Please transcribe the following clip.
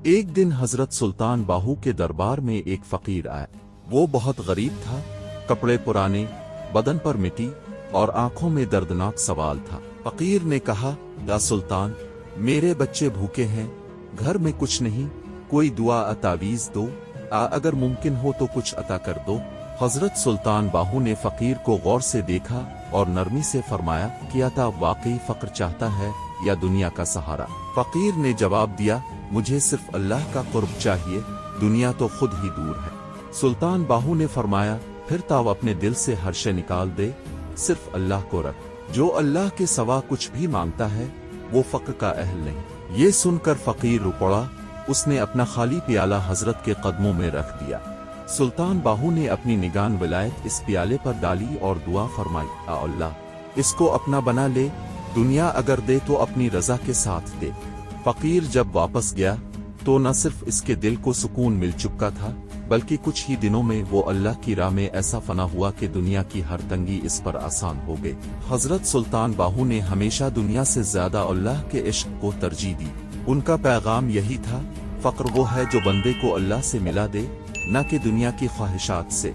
ایک दिन हजरत सुल्तान बाहू के दरबार में एक फकीर आया। वो बहुत गरीब था, कपड़े पुराने, बदन पर मिट्टी और आंखों में दर्दनाक सवाल था। फकीर ने कहा, या सुल्तान, मेरे बच्चे भूखे हैं, घर में कुछ नहीं, कोई दुआ तावीज दो, अगर मुमकिन हो तो कुछ अता कर दो। हजरत सुल्तान बाहू ने फकीर को गौर से देखा और नरमी से फरमाया, क्या था वाकई फक्र चाहता है या दुनिया का सहारा? फकीर ने जवाब दिया, मुझे सिर्फ अल्लाह का कुर्ब चाहिए, दुनिया तो खुद ही दूर है। सुल्तान बाहू ने फरमाया, फिर ताव अपने दिल से हर शय निकाल दे, सिर्फ अल्लाह को रख। जो अल्लाह के सवा कुछ भी मांगता है वो फक्र का अहल नहीं। ये सुनकर फकीर रो पड़ा। उसने अपना खाली प्याला हजरत के कदमों में रख दिया। सुल्तान बाहू ने अपनी निगान विलायत इस प्याले पर डाली और दुआ फरमाई, अल्लाह, इसको अपना बना ले, दुनिया अगर दे तो अपनी रजा के साथ दे। फकीर जब वापस गया तो न सिर्फ इसके दिल को सुकून मिल चुका था, बल्कि कुछ ही दिनों में वो अल्लाह की राह में ऐसा फना हुआ कि दुनिया की हर तंगी इस पर आसान हो गई। हजरत सुल्तान बाहू ने हमेशा दुनिया से ज्यादा अल्लाह के इश्क को तरजीह दी। उनका पैगाम यही था, फक्र वो है जो बंदे को अल्लाह से मिला दे, न कि दुनिया की ख्वाहिशात से।